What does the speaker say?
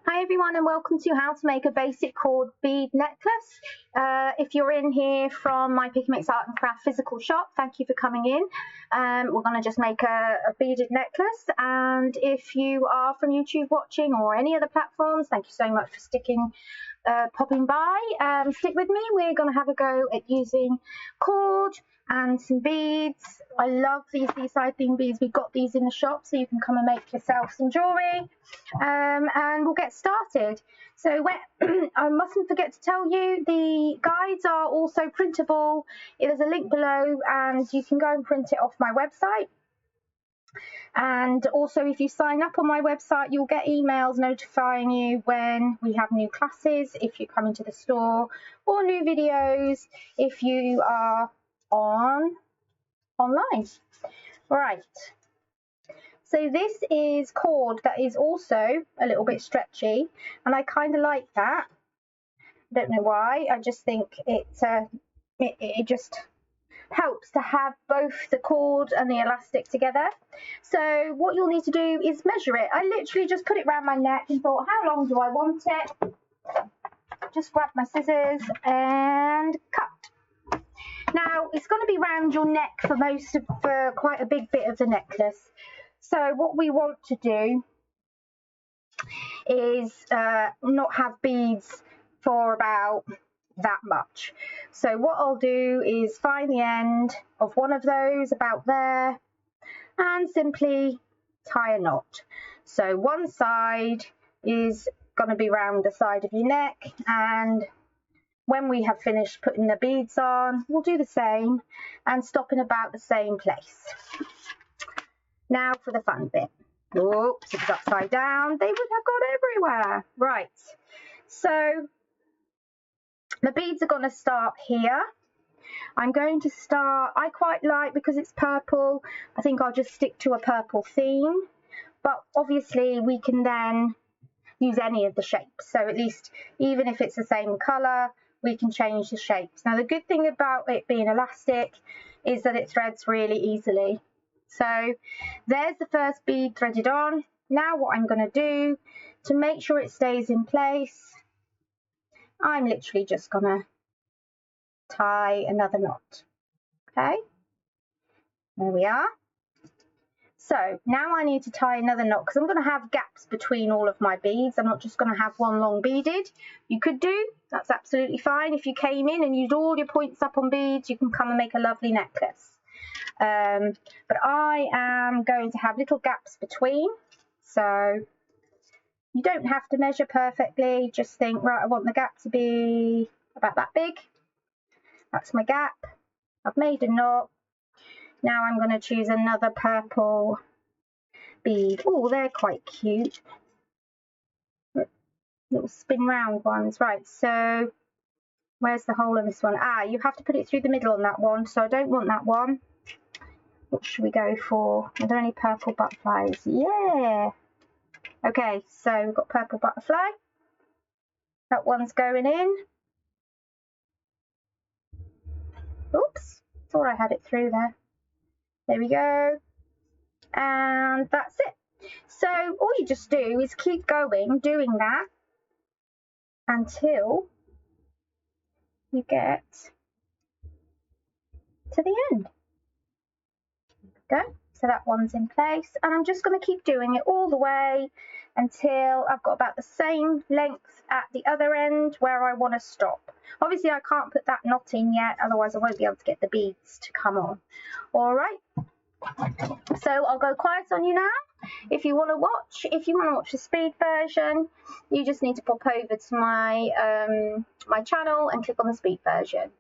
Hi everyone and welcome to how to make a basic cord bead necklace. If you're in here from my Pick and Mix Art and Craft physical shop, thank you for coming in. We're going to just make a beaded necklace, and if you are from YouTube watching or any other platforms, thank you so much for popping by. Stick with me, we're going to have a go at using cord and some beads. I love these side theme beads. We've got these in the shop, so you can come and make yourself some jewellery, and we'll get started. So I mustn't forget to tell you, the guides are also printable. There's a link below and you can go and print it off my website. And also, if you sign up on my website, you'll get emails notifying you when we have new classes, if you come into the store, or new videos if you are online. Right, so this is cord that is also a little bit stretchy, and I kind of like that. I don't know why, I just think it just helps to have both the cord and the elastic together. So what you'll need to do is measure it. I literally just put it around my neck and thought, how long do I want it? Just grab my scissors and cut. Now it's going to be round your neck for quite a big bit of the necklace. So what we want to do is not have beads for about that much. So what I'll do is find the end of one of those about there and simply tie a knot. So one side is going to be round the side of your neck, and when we have finished putting the beads on, we'll do the same and stop in about the same place. Now for the fun bit. Oops, it's upside down. They would have gone everywhere. Right, so the beads are going to start here. I'm going to start, I quite like, because it's purple, I think I'll just stick to a purple theme. But obviously we can then use any of the shapes. So at least, even if it's the same colour, we can change the shapes. Now the good thing about it being elastic is that it threads really easily. So there's the first bead threaded on. Now what I'm going to do to make sure it stays in place, I'm literally just going to tie another knot. Okay, there we are. So now I need to tie another knot, because I'm going to have gaps between all of my beads. I'm not just going to have one long beaded. You could do, that's absolutely fine. If you came in and used all your points up on beads, you can come and make a lovely necklace. But I am going to have little gaps between, so you don't have to measure perfectly. Just think, right, I want the gap to be about that big. That's my gap. I've made a knot. Now I'm going to choose another purple bead. Oh, they're quite cute. Little spin round ones. Right, so where's the hole in this one? Ah, you have to put it through the middle on that one, so I don't want that one. What should we go for? Are there any purple butterflies? Yeah. Okay, so we've got purple butterfly. That one's going in. Oops, thought I had it through there. There we go, and that's it. So all you just do is keep going, doing that until you get to the end. There we go. So that one's in place, and I'm just going to keep doing it all the way until I've got about the same length at the other end where I want to stop. Obviously I can't put that knot in yet, otherwise I won't be able to get the beads to come on. All right, so I'll go quiet on you now. If you want to watch the speed version, you just need to pop over to my my channel and click on the speed version.